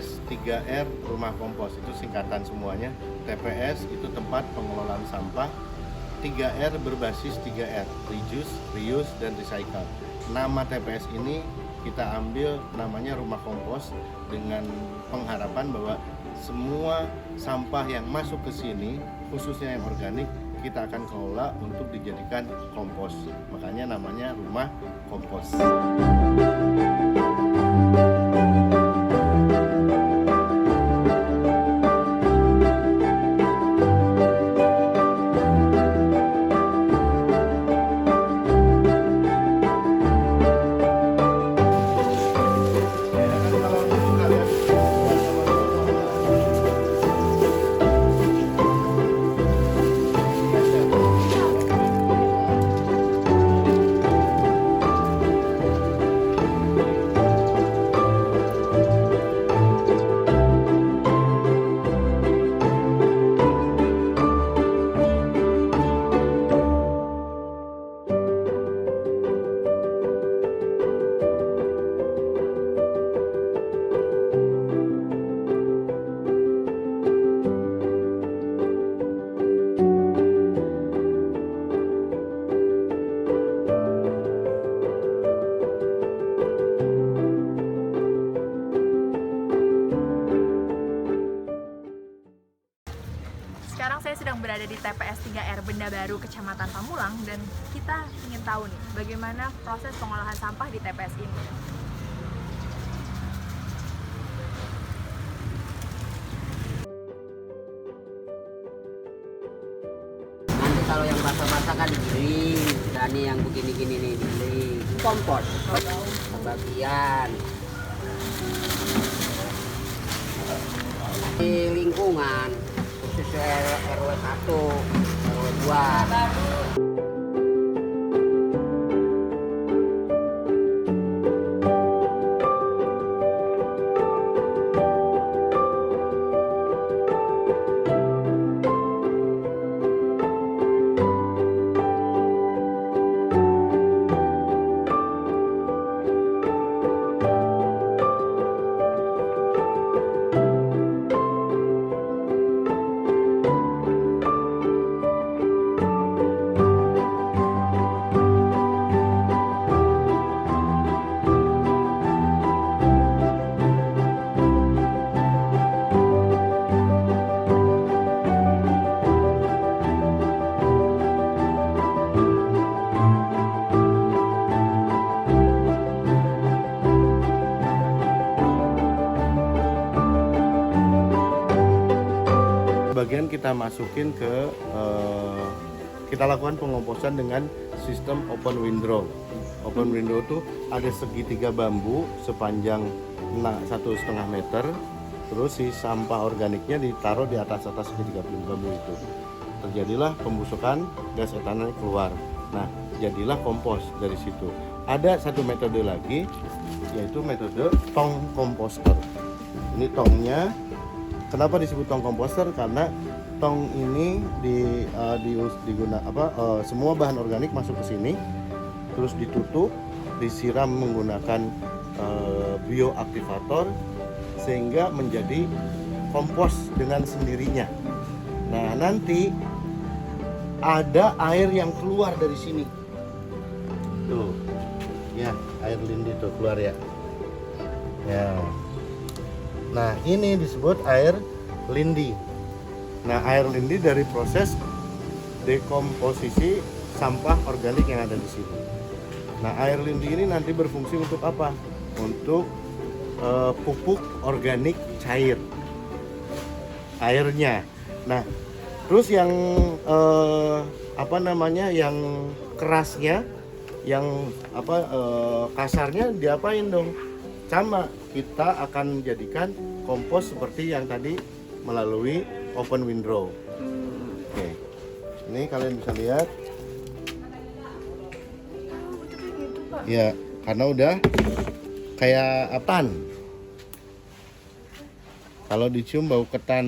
TPS 3R Rumah Kompos, itu singkatan semuanya. TPS itu tempat pengelolaan sampah, 3R berbasis 3R, reduce, reuse, dan recycle. Nama TPS ini kita ambil namanya Rumah Kompos dengan pengharapan bahwa semua sampah yang masuk ke sini, khususnya yang organik, kita akan kelola untuk dijadikan kompos. Makanya namanya Rumah Kompos. Sekarang saya sedang berada di TPS 3R Benda Baru, Kecamatan Pamulang, dan kita ingin tahu nih bagaimana proses pengolahan sampah di TPS ini. Nanti kalau yang basah-basah kan digiling, dan ini yang begini-gini nih digiling. Kompos, bagian di lingkungan khusus RW 1, RW 2. Bagian kita masukin ke kita lakukan pengomposan dengan sistem open window. Open window itu ada segitiga bambu sepanjang 1,5 meter, terus si sampah organiknya ditaruh di atas segitiga bambu itu. Terjadilah pembusukan, gas etanol keluar. Nah, jadilah kompos dari situ. Ada satu metode lagi, yaitu metode tong komposter. Ini tongnya. Kenapa disebut tong komposter? Karena tong ini semua bahan organik masuk ke sini, terus ditutup, disiram menggunakan bioaktivator sehingga menjadi kompos dengan sendirinya. Nah, nanti ada air yang keluar dari sini. Tuh. Ya, air lindi tuh keluar ya. Ya. Nah, ini disebut air lindi. Nah, air lindi dari proses dekomposisi sampah organik yang ada di sini. Nah, air lindi ini nanti berfungsi untuk apa? Untuk pupuk organik cair. Airnya. Nah, terus yang yang kerasnya, yang kasarnya diapain dong? Sama, kita akan jadikan kompos seperti yang tadi melalui open window. Oke, ini kalian bisa lihat. Ya, karena udah kayak apaan? Kalau dicium bau ketan.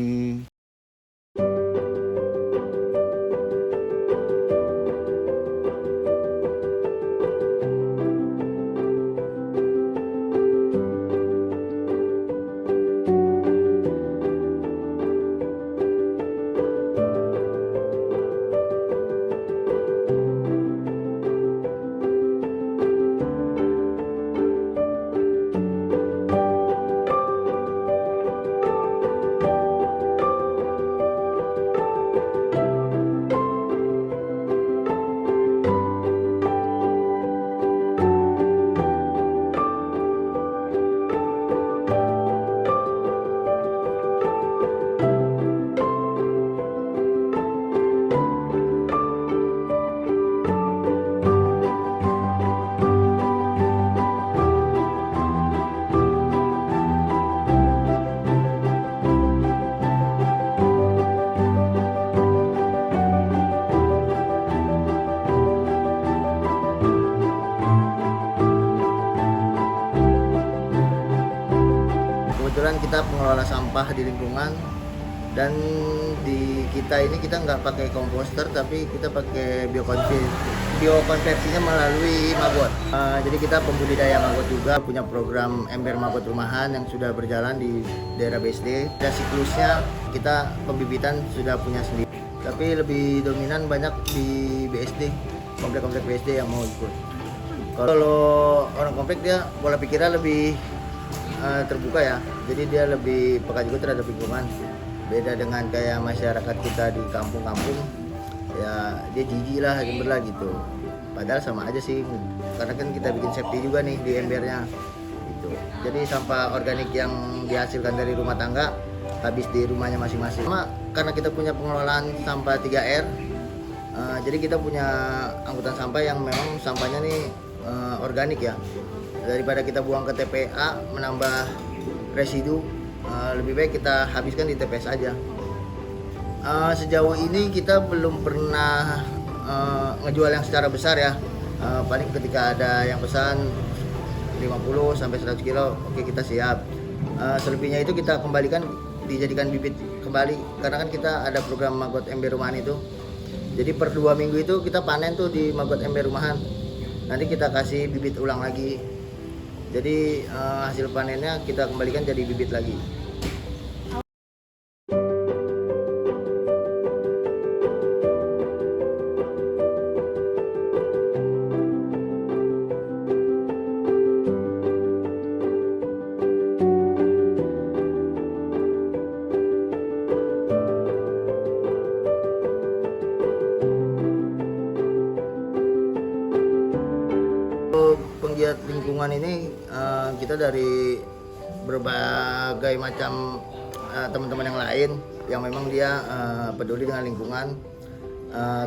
kebetulan kita pengelola sampah di lingkungan, dan di kita ini kita nggak pakai komposter tapi kita pakai biokonversinya melalui maggot. Jadi kita pembudidaya maggot juga, punya program ember maggot rumahan yang sudah berjalan di daerah BSD. Dan siklusnya kita pembibitan sudah punya sendiri, tapi lebih dominan banyak di BSD, komplek-komplek BSD yang mau ikut. Kalau orang komplek dia pola pikirnya lebih terbuka ya, jadi dia lebih peka juga terhadap lingkungan. Beda dengan kayak masyarakat kita di kampung-kampung, ya dia jijik lah jember lah gitu. Padahal sama aja sih, karena kan kita bikin safety juga nih di embernya gitu. Jadi sampah organik yang dihasilkan dari rumah tangga habis di rumahnya masing-masing. Sama karena kita punya pengelolaan sampah 3R, jadi kita punya angkutan sampah yang memang sampahnya nih organik ya. Daripada kita buang ke TPA menambah residu, lebih baik kita habiskan di TPS aja. Sejauh ini kita belum pernah ngejual yang secara besar ya. Paling ketika ada yang pesan 50 sampai 100 kilo, oke kita siap. Selebihnya itu kita kembalikan, dijadikan bibit kembali, karena kan kita ada program maggot ember rumahan itu. Jadi per 2 minggu itu kita panen tuh di maggot ember rumahan. Nanti kita kasih bibit ulang lagi. Jadi hasil panennya kita kembalikan jadi bibit lagi. Penggiat lingkungan ini kita dari berbagai macam teman-teman yang lain yang memang dia peduli dengan lingkungan.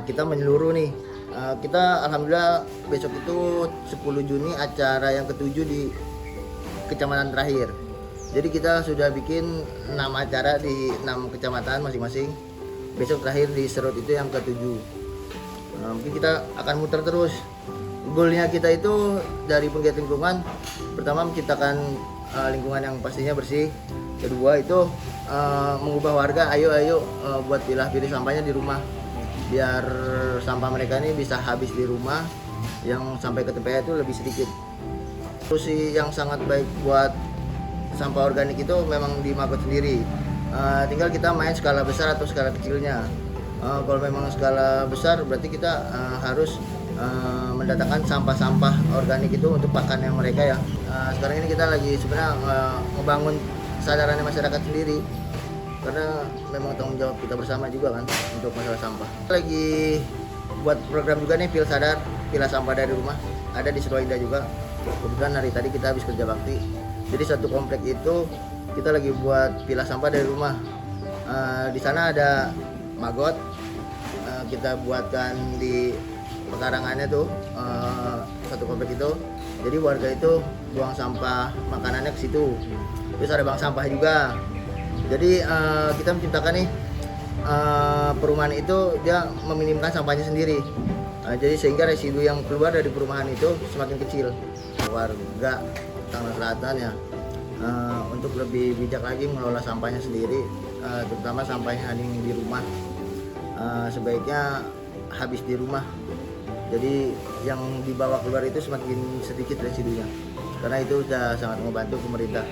Kita menyeluruh nih. Kita alhamdulillah besok itu 10 Juni acara yang ke-7 di kecamatan terakhir. Jadi kita sudah bikin 6 acara di 6 kecamatan masing-masing. Besok terakhir di Serut itu yang ke-7. Mungkin kita akan muter terus. Goalnya kita itu dari penggiat lingkungan, pertama menciptakan lingkungan yang pastinya bersih. Kedua itu mengubah warga, ayo buat pilih sampahnya di rumah, biar sampah mereka ini bisa habis di rumah, yang sampai ke TPA itu lebih sedikit. Solusi yang sangat baik buat sampah organik itu memang di maggot sendiri. Tinggal kita main skala besar atau skala kecilnya. Kalau memang skala besar berarti kita harus mendatangkan sampah-sampah organik itu untuk pakannya mereka ya. Sekarang ini kita lagi sebenarnya ngebangun kesadarannya masyarakat sendiri, karena memang tanggung jawab kita bersama juga kan untuk masalah sampah. Lagi buat program juga nih pilah sampah dari rumah, ada di Surwainda juga. Kebetulan hari tadi kita habis kerja bakti, jadi satu komplek itu kita lagi buat pilah sampah dari rumah. Di sana ada maggot, kita buatkan di pekarangannya tuh satu komplek itu. Jadi warga itu buang sampah makanannya ke situ. Terus ada bank sampah juga. Jadi kita menciptakan nih perumahan itu dia meminimkan sampahnya sendiri. Jadi sehingga residu yang keluar dari perumahan itu semakin kecil. Warga Tangerang Selatan ya untuk lebih bijak lagi mengelola sampahnya sendiri, terutama sampahnya yang di rumah. Sebaiknya habis di rumah. Jadi yang dibawa keluar itu semakin sedikit residunya, karena itu sudah sangat membantu pemerintah.